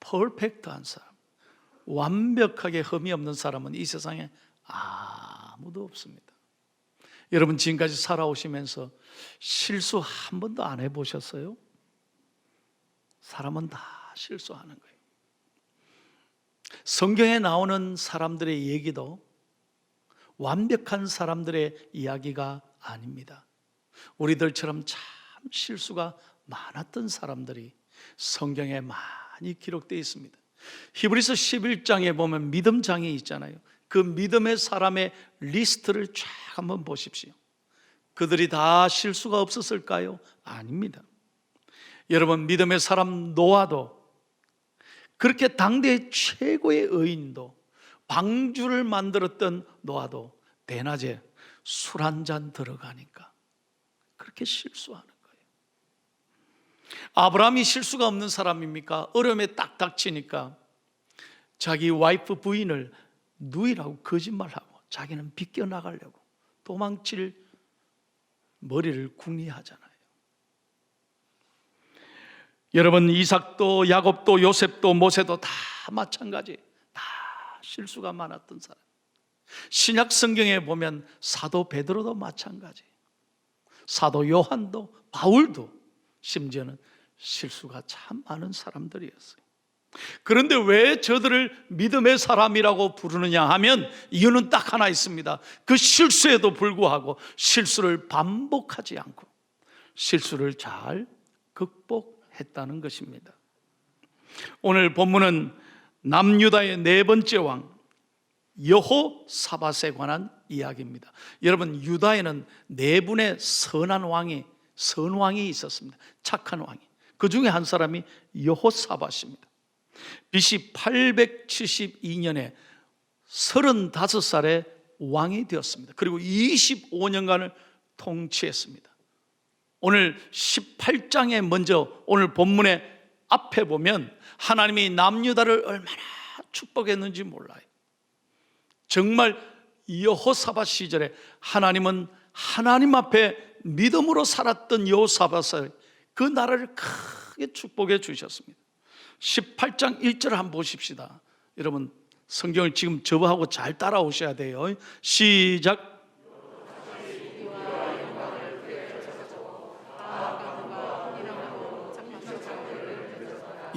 퍼펙트한 사람, 완벽하게 흠이 없는 사람은 이 세상에 아무도 없습니다. 여러분 지금까지 살아오시면서 실수 한 번도 안 해보셨어요? 사람은 다 실수하는 거예요. 성경에 나오는 사람들의 얘기도 완벽한 사람들의 이야기가 아닙니다. 우리들처럼 참 실수가 많았던 사람들이 성경에 많이 기록되어 있습니다. 히브리서 11장에 보면 믿음장이 있잖아요. 그 믿음의 사람의 리스트를 쫙 한번 보십시오. 그들이 다 실수가 없었을까요? 아닙니다. 여러분 믿음의 사람 노아도, 그렇게 당대의 최고의 의인도, 방주를 만들었던 노아도 대낮에 술 한 잔 들어가니까 그렇게 실수하는 거예요. 아브라함이 실수가 없는 사람입니까? 어려움에 딱 닥치니까 자기 와이프 부인을 누이라고 거짓말하고 자기는 비껴나가려고 도망칠 머리를 궁리하잖아요. 여러분 이삭도 야곱도 요셉도 모세도 다 마찬가지, 다 실수가 많았던 사람. 신약 성경에 보면 사도 베드로도 마찬가지, 사도 요한도 바울도 심지어는 실수가 참 많은 사람들이었어요. 그런데 왜 저들을 믿음의 사람이라고 부르느냐 하면 이유는 딱 하나 있습니다. 그 실수에도 불구하고 실수를 반복하지 않고 실수를 잘 극복했다는 것입니다. 오늘 본문은 남유다의 네 번째 왕 여호사밧에 관한 이야기입니다. 여러분 유다에는 네 분의 선왕이 있었습니다. 착한 왕이. 그 중에 한 사람이 여호사밧입니다. BC 872년에 35살에 왕이 되었습니다. 그리고 25년간을 통치했습니다. 오늘 18장에 먼저 오늘 본문의 앞에 보면 하나님이 남유다를 얼마나 축복했는지 몰라요. 정말 여호사밧 시절에 하나님은 하나님 앞에 믿음으로 살았던 여호사밧을 그 나라를 크게 축복해 주셨습니다. 18장 1절을 한번 보십시다. 여러분 성경을 지금 저하고 잘 따라오셔야 돼요. 시작.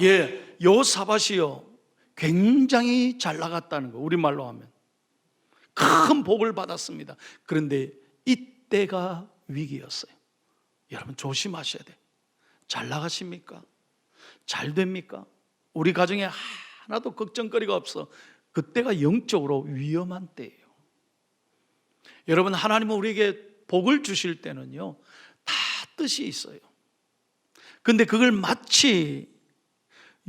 예, 여호사밧이요 굉장히 잘 나갔다는 거, 우리말로 하면 큰 복을 받았습니다. 그런데 이때가 위기였어요. 여러분 조심하셔야 돼요. 잘 나가십니까? 잘 됩니까? 우리 가정에 하나도 걱정거리가 없어. 그때가 영적으로 위험한 때예요. 여러분 하나님은 우리에게 복을 주실 때는요 다 뜻이 있어요. 근데 그걸 마치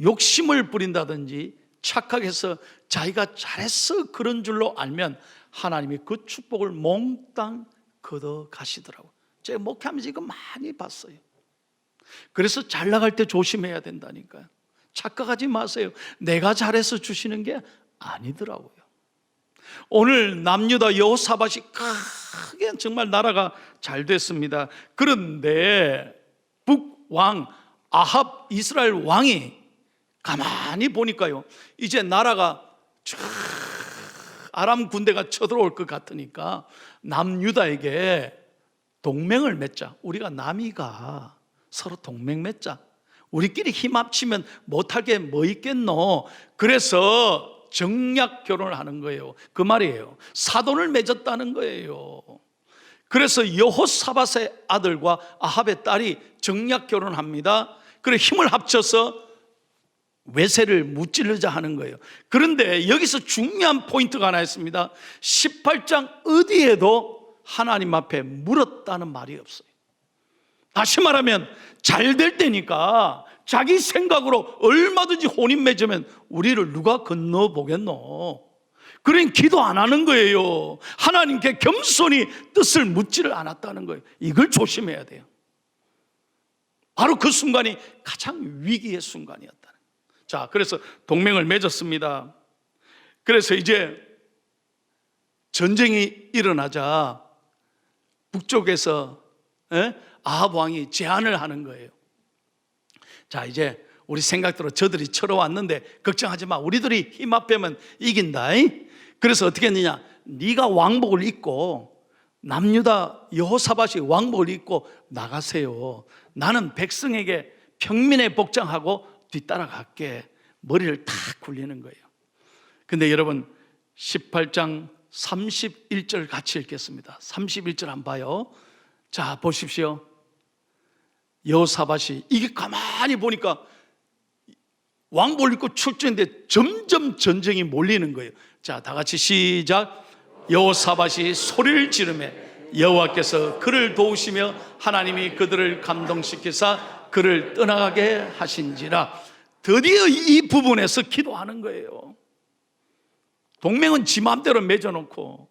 욕심을 부린다든지 착각해서 자기가 잘했어 그런 줄로 알면 하나님이 그 축복을 몽땅 걷어 가시더라고요. 제가 목회하면서 이거 많이 봤어요. 그래서 잘 나갈 때 조심해야 된다니까요. 착각하지 마세요. 내가 잘해서 주시는 게 아니더라고요. 오늘 남유다 여호사밧이 크게 정말 나라가 잘 됐습니다. 그런데 북왕 아합 이스라엘 왕이 가만히 보니까요 이제 나라가 아람 군대가 쳐들어올 것 같으니까 남유다에게 동맹을 맺자. 우리가 남이가 서로 동맹 맺자. 우리끼리 힘 합치면 못할 게 뭐 있겠노. 그래서 정략 결혼을 하는 거예요. 그 말이에요. 사돈을 맺었다는 거예요. 그래서 여호사밧의 아들과 아합의 딸이 정략 결혼합니다. 그래 힘을 합쳐서 외세를 무찌르자 하는 거예요. 그런데 여기서 중요한 포인트가 하나 있습니다. 18장 어디에도 하나님 앞에 물었다는 말이 없어요. 다시 말하면 잘 될 때니까 자기 생각으로 얼마든지 혼인 맺으면 우리를 누가 건너보겠노. 그러니 기도 안 하는 거예요. 하나님께 겸손히 뜻을 묻지를 않았다는 거예요. 이걸 조심해야 돼요. 바로 그 순간이 가장 위기의 순간이었다는 거예요. 자, 그래서 동맹을 맺었습니다. 그래서 이제 전쟁이 일어나자 북쪽에서 아합 왕이 제안을 하는 거예요. 자, 이제 우리 생각대로 저들이 쳐러왔는데 걱정하지 마, 우리들이 힘 합하면 이긴다. 그래서 어떻게 했느냐, 네가 왕복을 입고 남유다 여호사밧이 왕복을 입고 나가세요. 나는 백성에게 평민의 복장하고 뒤따라갈게. 머리를 탁 굴리는 거예요. 근데 여러분 18장 31절 같이 읽겠습니다. 31절 한번 봐요. 자, 보십시오. 여호사밧이 이게 가만히 보니까 왕복을 입고 출전인데 점점 전쟁이 몰리는 거예요. 자, 다 같이 시작. 여호사밧이 소리를 지르며 여호와께서 그를 도우시며 하나님이 그들을 감동시키사 그를 떠나가게 하신지라. 드디어 이 부분에서 기도하는 거예요. 동맹은 지 맘대로 맺어놓고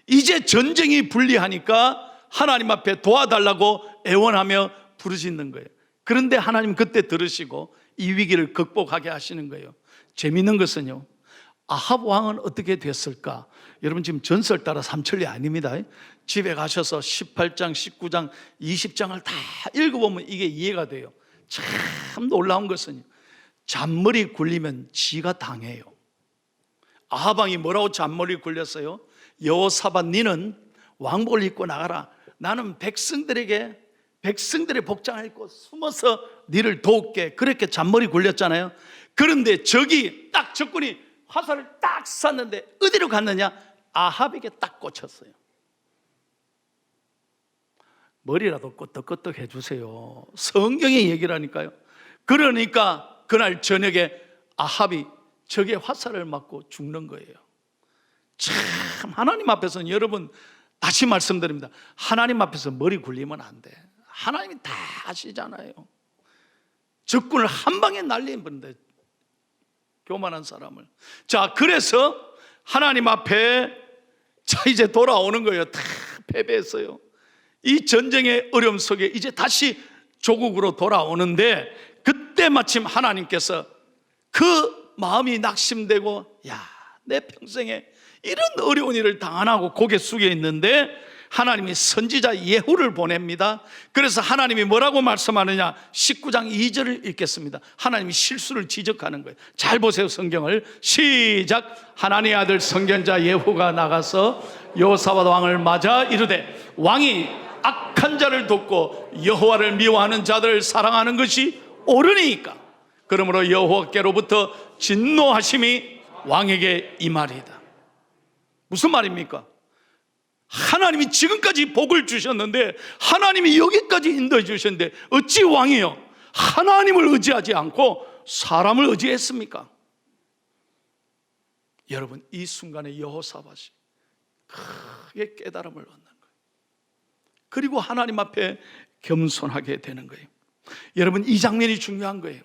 이제 전쟁이 불리하니까 하나님 앞에 도와달라고 애원하며 부르짖는 거예요. 그런데 하나님 그때 들으시고 이 위기를 극복하게 하시는 거예요. 재미있는 것은요, 아합 왕은 어떻게 됐을까? 여러분 지금 전설 따라 삼천리 아닙니다. 집에 가셔서 18장, 19장, 20장을 다 읽어보면 이게 이해가 돼요. 참 놀라운 것은요, 잔머리 굴리면 지가 당해요. 아합 왕이 뭐라고 잔머리 굴렸어요? 여호사밧, 니는 왕복을 입고 나가라. 나는 백성들의 복장을 입고 숨어서 니를 도울게. 그렇게 잔머리 굴렸잖아요. 그런데 적군이 화살을 딱 쐈는데 어디로 갔느냐? 아합에게 딱 꽂혔어요. 머리라도 끄떡끄떡 해주세요. 성경의 얘기라니까요. 그러니까 그날 저녁에 아합이 적의 화살을 맞고 죽는 거예요. 참, 하나님 앞에서는 여러분, 다시 말씀드립니다. 하나님 앞에서 머리 굴리면 안 돼. 하나님이 다 아시잖아요. 적군을 한 방에 날리는데, 교만한 사람을. 자, 그래서 하나님 앞에 자 이제 돌아오는 거예요. 다 패배했어요. 이 전쟁의 어려움 속에 이제 다시 조국으로 돌아오는데, 그때 마침 하나님께서 그 마음이 낙심되고, 야, 내 평생에 이런 어려운 일을 당하고 고개 숙여 있는데 하나님이 선지자 예후를 보냅니다. 그래서 하나님이 뭐라고 말씀하느냐, 19장 2절을 읽겠습니다. 하나님이 실수를 지적하는 거예요. 잘 보세요, 성경을. 시작. 하나님의 아들 선견자 예후가 나가서 여호사밧 왕을 맞아 이르되, 왕이 악한 자를 돕고 여호와를 미워하는 자들을 사랑하는 것이 옳으니까 그러므로 여호와께로부터 진노하심이 왕에게 임하리이다. 무슨 말입니까? 하나님이 지금까지 복을 주셨는데, 하나님이 여기까지 인도해 주셨는데 어찌 왕이요 하나님을 의지하지 않고 사람을 의지했습니까? 여러분, 이 순간에 여호사밧이 크게 깨달음을 얻는 거예요. 그리고 하나님 앞에 겸손하게 되는 거예요. 여러분, 이 장면이 중요한 거예요.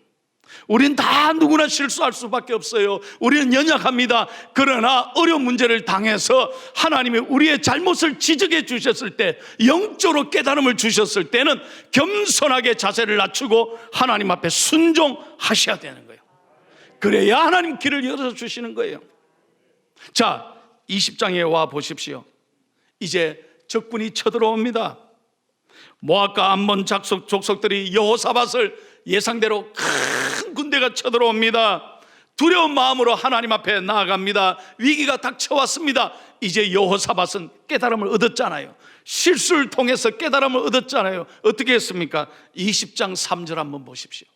우리는 다 누구나 실수할 수밖에 없어요. 우리는 연약합니다. 그러나 어려운 문제를 당해서 하나님이 우리의 잘못을 지적해 주셨을 때, 영적으로 깨달음을 주셨을 때는 겸손하게 자세를 낮추고 하나님 앞에 순종하셔야 되는 거예요. 그래야 하나님 길을 열어주시는 거예요. 자, 20장에 와 보십시오. 이제 적군이 쳐들어옵니다. 모압과 암몬 족속들이 여호사밧을 예상대로 큰 군대가 쳐들어옵니다. 두려운 마음으로 하나님 앞에 나아갑니다. 위기가 닥쳐왔습니다. 이제 여호사밧은 깨달음을 얻었잖아요. 실수를 통해서 깨달음을 얻었잖아요. 어떻게 했습니까? 20장 3절 한번 보십시오.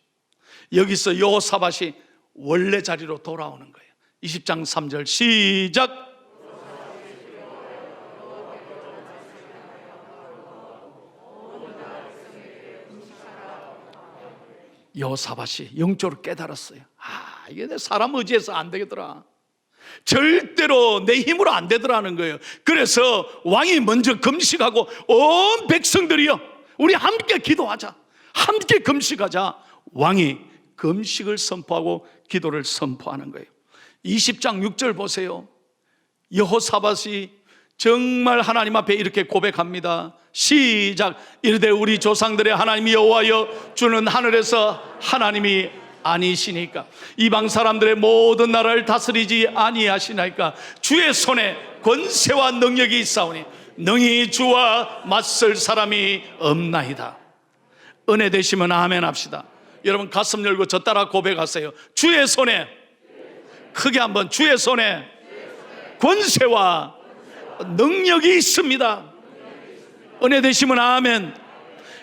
여기서 여호사밧이 원래 자리로 돌아오는 거예요. 20장 3절 시작. 여호사밧이 영적으로 깨달았어요. 이게 내 사람 의지해서 안 되겠더라. 절대로 내 힘으로 안 되더라는 거예요. 그래서 왕이 먼저 금식하고 온 백성들이요, 우리 함께 기도하자, 함께 금식하자. 왕이 금식을 선포하고 기도를 선포하는 거예요. 20장 6절 보세요. 여호사밧이 정말 하나님 앞에 이렇게 고백합니다. 시작. 이르되 우리 조상들의 하나님 여호와여, 주는 하늘에서 하나님이 아니시니까 이방 사람들의 모든 나라를 다스리지 아니하시나이까. 주의 손에 권세와 능력이 있사오니 능히 주와 맞설 사람이 없나이다. 은혜 되시면 아멘 합시다. 여러분 가슴 열고 저 따라 고백하세요. 주의 손에, 크게 한번, 주의 손에 권세와 능력이 있습니다. 은혜 되시면 아멘.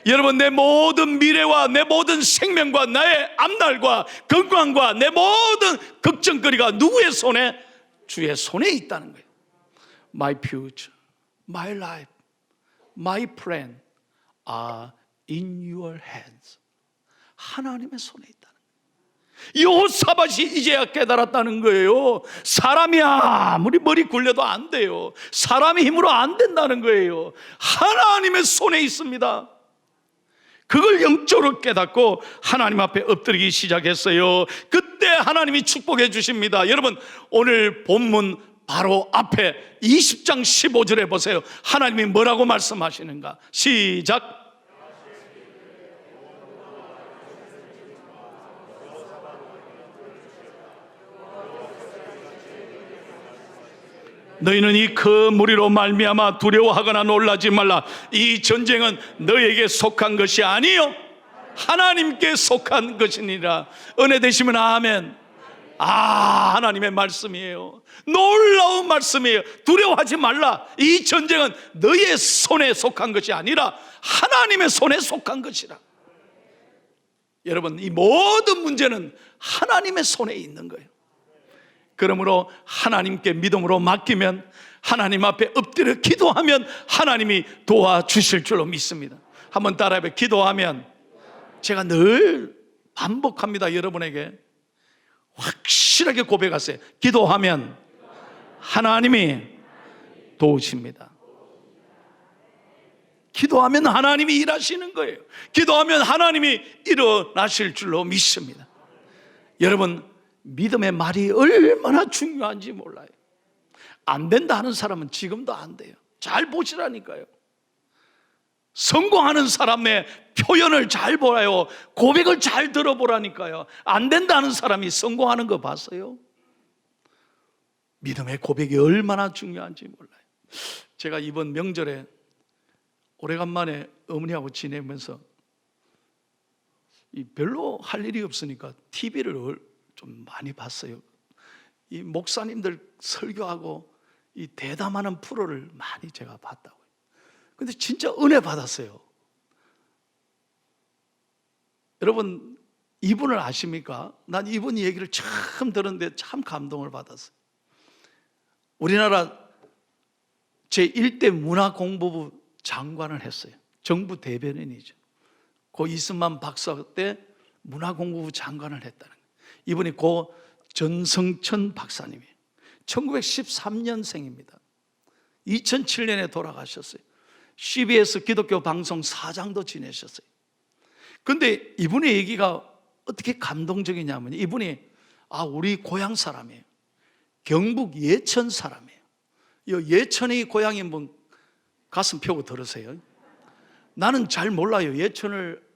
여러분, 내 모든 미래와 내 모든 생명과 나의 앞날과 건강과 내 모든 걱정거리가 누구의 손에? 주의 손에 있다는 거예요. My future, my life, my plan are in your hands. 하나님의 손에 있다는 거예요. 여호사밧이 이제야 깨달았다는 거예요. 사람이 아무리 머리 굴려도 안 돼요. 사람의 힘으로 안 된다는 거예요. 하나님의 손에 있습니다. 그걸 영적으로 깨닫고 하나님 앞에 엎드리기 시작했어요. 그때 하나님이 축복해 주십니다. 여러분, 오늘 본문 바로 앞에 20장 15절에 보세요. 하나님이 뭐라고 말씀하시는가? 시작. 너희는 이 큰 무리로 말미암아 두려워하거나 놀라지 말라. 이 전쟁은 너희에게 속한 것이 아니요 하나님께 속한 것이니라. 은혜 되시면 아멘. 하나님의 말씀이에요. 놀라운 말씀이에요. 두려워하지 말라. 이 전쟁은 너희의 손에 속한 것이 아니라 하나님의 손에 속한 것이라. 여러분, 이 모든 문제는 하나님의 손에 있는 거예요. 그러므로 하나님께 믿음으로 맡기면, 하나님 앞에 엎드려 기도하면 하나님이 도와주실 줄로 믿습니다. 한번 따라해봐요. 기도하면. 제가 늘 반복합니다. 여러분에게 확실하게 고백하세요. 기도하면 하나님이 도우십니다. 기도하면 하나님이 일하시는 거예요. 기도하면 하나님이 일어나실 줄로 믿습니다. 여러분, 믿음의 말이 얼마나 중요한지 몰라요. 안 된다 하는 사람은 지금도 안 돼요. 잘 보시라니까요. 성공하는 사람의 표현을 잘 보라요. 고백을 잘 들어보라니까요. 안 된다는 사람이 성공하는 거 봤어요? 믿음의 고백이 얼마나 중요한지 몰라요. 제가 이번 명절에 오래간만에 어머니하고 지내면서 별로 할 일이 없으니까 TV를 좀 많이 봤어요. 이 목사님들 설교하고 이 대담하는 프로를 많이 제가 봤다고요. 근데 진짜 은혜 받았어요. 여러분, 이분을 아십니까? 난 이분 얘기를 처음 들었는데 참 감동을 받았어요. 우리나라 제1대 문화공보부 장관을 했어요. 정부 대변인이죠. 고 이승만 박사 때 문화공보부 장관을 했다는 거예요. 이분이 고 전성천 박사님이에요. 1913년생입니다. 2007년에 돌아가셨어요. CBS 기독교 방송 사장도 지내셨어요. 근데 이분의 얘기가 어떻게 감동적이냐면, 이분이 우리 고향 사람이에요. 경북 예천 사람이에요. 예천의 고향이 뭐 가슴 펴고 들으세요. 나는 잘 몰라요. 예천을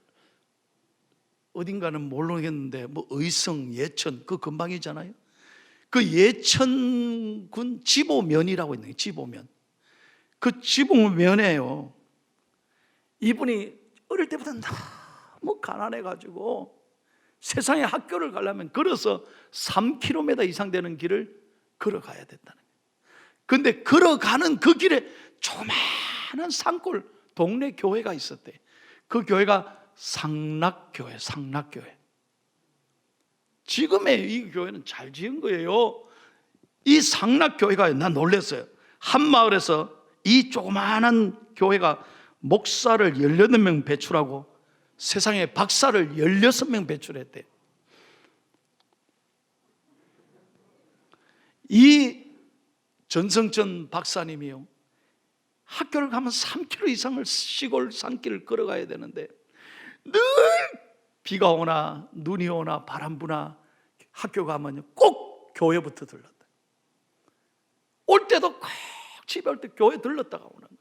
어딘가는 모르겠는데 뭐 의성, 예천 그 근방이잖아요. 그 예천군 지보면이라고 있는 거예요. 지보면. 그 지보면에요. 이분이 어릴 때부터 너무 가난해가지고 세상에 학교를 가려면 걸어서 3km 이상 되는 길을 걸어가야 된다는 거예요. 근데 걸어가는 그 길에 조그마한 산골 동네 교회가 있었대. 그 교회가 상락교회, 상락교회. 지금의 이 교회는 잘 지은 거예요. 이 상락교회가, 난 놀랐어요. 한 마을에서 이 조그마한 교회가 목사를 18명 배출하고 세상에 박사를 16명 배출했대. 이 전성천 박사님이요, 학교를 가면 3km 이상을 시골 산길을 걸어가야 되는데 늘 비가 오나 눈이 오나 바람 부나 학교 가면 꼭 교회부터 들렀다. 올 때도 꼭 집에 올 때 교회 들렀다가 오는 거야.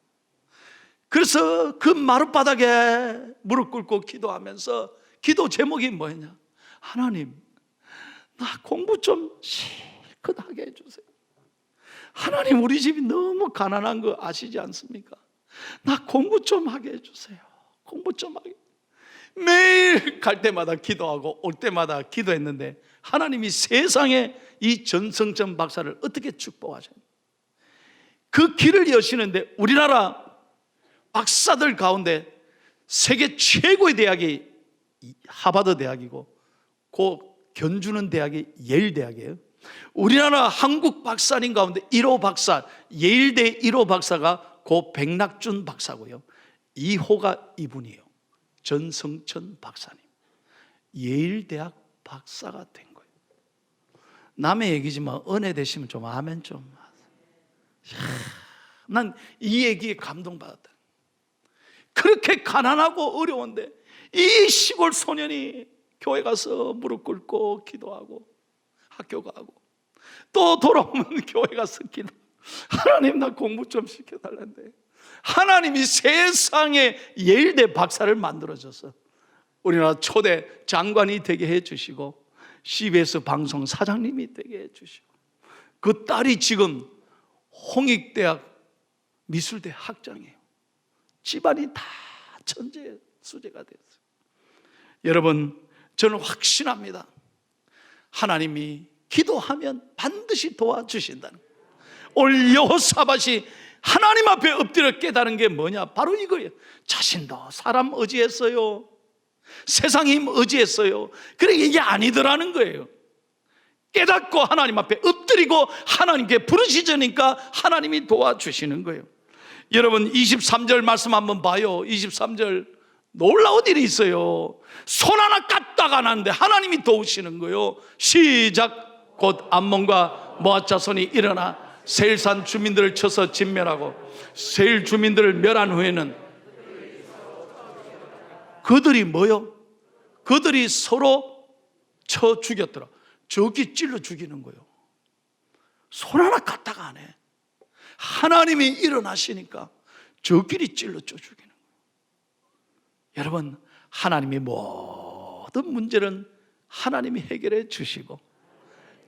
그래서 그 마룻바닥에 무릎 꿇고 기도하면서, 기도 제목이 뭐였냐? 하나님, 나 공부 좀 실컷 하게 해주세요. 하나님, 우리 집이 너무 가난한 거 아시지 않습니까? 나 공부 좀 하게 해주세요. 공부 좀 하게. 매일 갈 때마다 기도하고 올 때마다 기도했는데 하나님이 세상에 이 전성천 박사를 어떻게 축복하셨냐. 그 길을 여시는데 우리나라 박사들 가운데 세계 최고의 대학이 하버드 대학이고 그 견주는 대학이 예일 대학이에요. 우리나라 한국 박사님 가운데 1호 박사, 예일대 1호 박사가 고 백낙준 박사고요. 2호가 이분이에요. 전성천 박사님. 예일대학 박사가 된 거예요. 남의 얘기지만 은혜 되시면 좀 아멘 좀 하세요. 난 이 얘기에 감동받았다. 그렇게 가난하고 어려운데 이 시골 소년이 교회 가서 무릎 꿇고 기도하고 학교 가고 또 돌아오면 교회 가서 기도. 하나님 나 공부 좀 시켜달란데 하나님이 세상에 예일대 박사를 만들어줘서 우리나라 초대 장관이 되게 해주시고 CBS 방송 사장님이 되게 해주시고 그 딸이 지금 홍익대학 미술대 학장이에요. 집안이 다 천재 수재가 됐어요. 여러분 저는 확신합니다. 하나님이 기도하면 반드시 도와주신다는 거예요. 오늘 여호사밧이 하나님 앞에 엎드려 깨달은 게 뭐냐? 바로 이거예요. 자신도 사람 의지했어요. 세상 힘 의지했어요. 그래 이게 아니더라는 거예요. 깨닫고 하나님 앞에 엎드리고 하나님께 부르시자니까 하나님이 도와주시는 거예요. 여러분 23절 말씀 한번 봐요. 23절 놀라운 일이 있어요. 손 하나 까딱 안 하는데 하나님이 도우시는 거예요. 시작. 곧 암몬과 모압 자손이 일어나 세일산 주민들을 쳐서 진멸하고 세일 주민들을 멸한 후에는 그들이 뭐요? 그들이 서로 쳐 죽였더라. 저기 찔러 죽이는 거예요. 손 하나 까딱 안 해. 하나님이 일어나시니까 저끼리 찔러 죽이는 거예요. 여러분 하나님이 모든 문제는 하나님이 해결해 주시고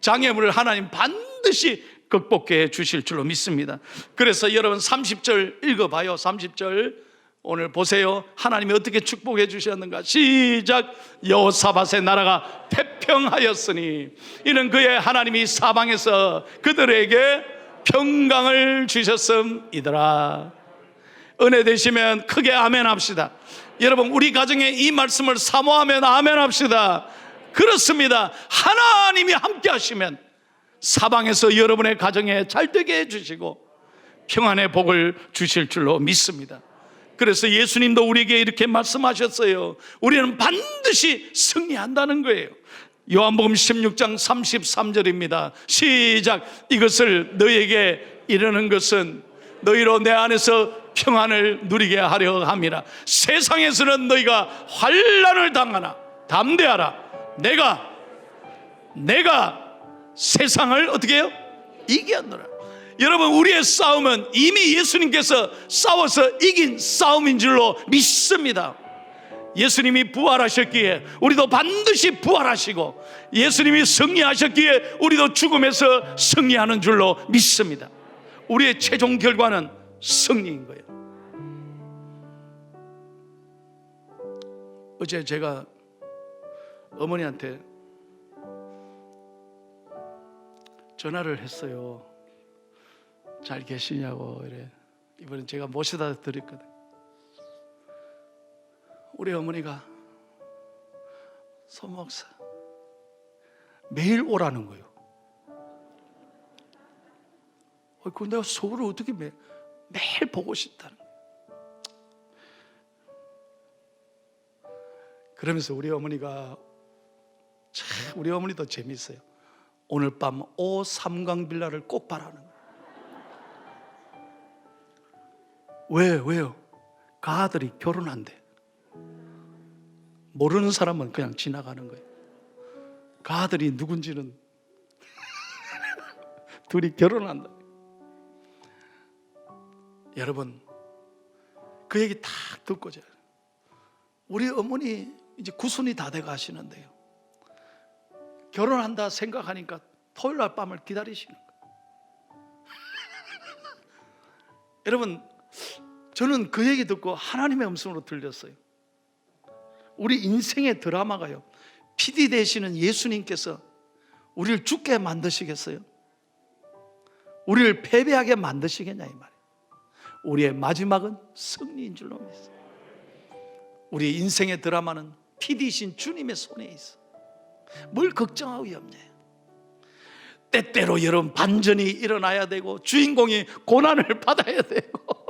장애물을 하나님 반드시 극복해 주실 줄로 믿습니다. 그래서 여러분 30절 읽어봐요. 30절 오늘 보세요. 하나님이 어떻게 축복해 주셨는가. 시작. 여호사밧의 나라가 태평하였으니 이는 그의 하나님이 사방에서 그들에게 평강을 주셨음이더라. 은혜 되시면 크게 아멘 합시다. 여러분 우리 가정에 이 말씀을 사모하면 아멘 합시다. 그렇습니다. 하나님이 함께 하시면 사방에서 여러분의 가정에 잘되게 해주시고 평안의 복을 주실 줄로 믿습니다. 그래서 예수님도 우리에게 이렇게 말씀하셨어요. 우리는 반드시 승리한다는 거예요. 요한복음 16장 33절입니다. 시작. 이것을 너희에게 이르는 것은 너희로 내 안에서 평안을 누리게 하려 함이라. 세상에서는 너희가 환난을 당하나 담대하라. 내가 세상을 어떻게 해요? 이겼노라. 여러분 우리의 싸움은 이미 예수님께서 싸워서 이긴 싸움인 줄로 믿습니다. 예수님이 부활하셨기에 우리도 반드시 부활하시고 예수님이 승리하셨기에 우리도 죽음에서 승리하는 줄로 믿습니다. 우리의 최종 결과는 승리인 거예요. 어제 제가 어머니한테 전화를 했어요. 잘 계시냐고. 이래. 이번엔 제가 모셔다 드렸거든. 우리 어머니가 서 목사 매일 오라는 거예요. 그럼 내가 서울을 어떻게 매일 보고 싶다는 거예요. 그러면서 우리 어머니가 참 우리 어머니도 재밌어요. 오늘 밤 삼강빌라를 꼭 바라는 거예요. 왜요? 그 아들이 결혼한대. 모르는 사람은 그냥 지나가는 거예요. 그 아들이 누군지는 둘이 결혼한다. 여러분 그 얘기 딱 듣고자 우리 어머니 이제 구순이 다 돼 가시는데요. 결혼한다 생각하니까 토요일 날 밤을 기다리시는 거예요. 여러분 저는 그 얘기 듣고 하나님의 음성으로 들렸어요. 우리 인생의 드라마가요, PD 되시는 예수님께서 우리를 죽게 만드시겠어요? 우리를 패배하게 만드시겠냐 이 말이에요. 우리의 마지막은 승리인 줄로 믿습니다. 우리 인생의 드라마는 PD이신 주님의 손에 있어. 뭘 걱정하고 염려해요. 때때로 여러분 반전이 일어나야 되고 주인공이 고난을 받아야 되고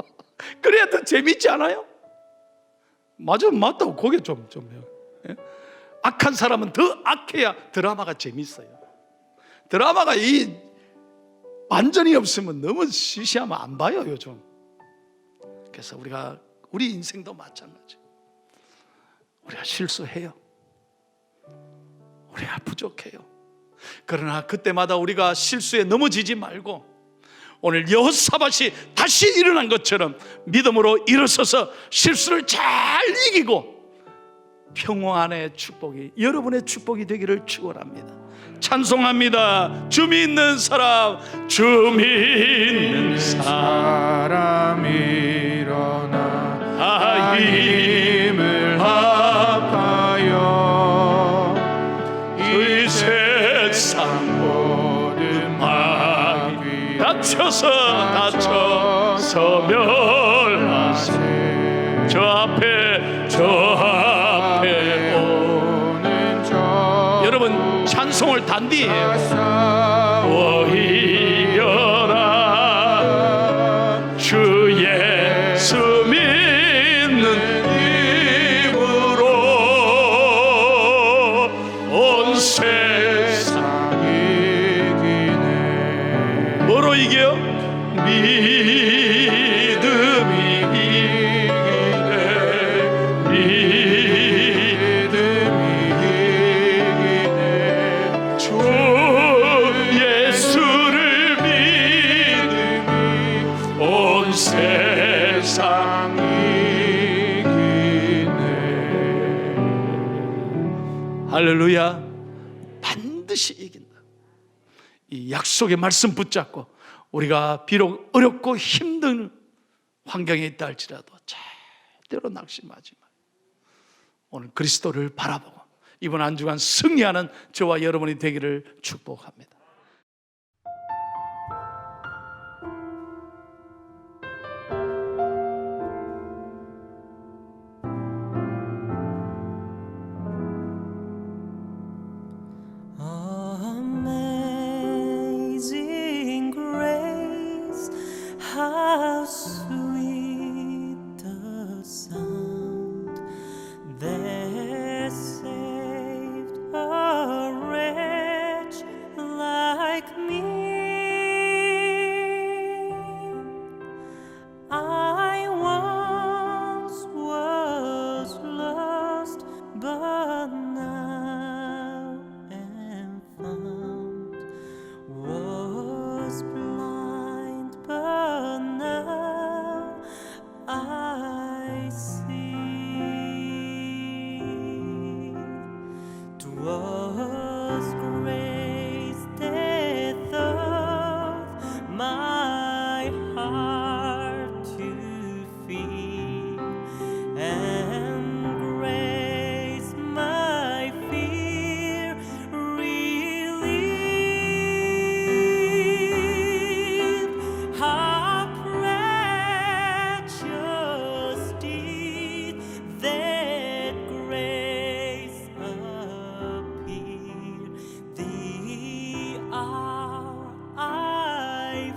그래야 더 재밌지 않아요? 맞다고 고개 좀 해요. 예? 악한 사람은 더 악해야 드라마가 재밌어요. 드라마가 이 반전이 없으면 너무 시시하면 안 봐요 요즘. 그래서 우리 인생도 마찬가지. 우리가 실수해요. 우리가 부족해요. 그러나 그때마다 우리가 실수에 넘어지지 말고 오늘 여호사밧이 다시 일어난 것처럼 믿음으로 일어서서 실수를 잘 이기고 평안의 축복이 여러분의 축복이 되기를 축원합니다. 찬송합니다. 주 믿는 사람, 주 믿는 사람 일어나 힘을 합하여 이 세상 모든 마귀 다쳐서 멸하세. 저 앞에 오는 저 여러분 찬송을 단디 이겨라. 주 예수 믿는 힘으로 온 세상 이기네. 뭐로 이겨요? 할렐루야. 반드시 이긴다. 이 약속의 말씀 붙잡고 우리가 비록 어렵고 힘든 환경에 있다 할지라도 절대로 낙심하지 마요. 오늘 그리스도를 바라보고 이번 한 주간 승리하는 저와 여러분이 되기를 축복합니다. Amazing grace, how sweet the sound that saved a wretch like me. I once was lost, but now am found. Was blind, but now I see. 'Twas grace that taught my heart to fear, and grace my fear relieved. How precious did that grace appear, the hour I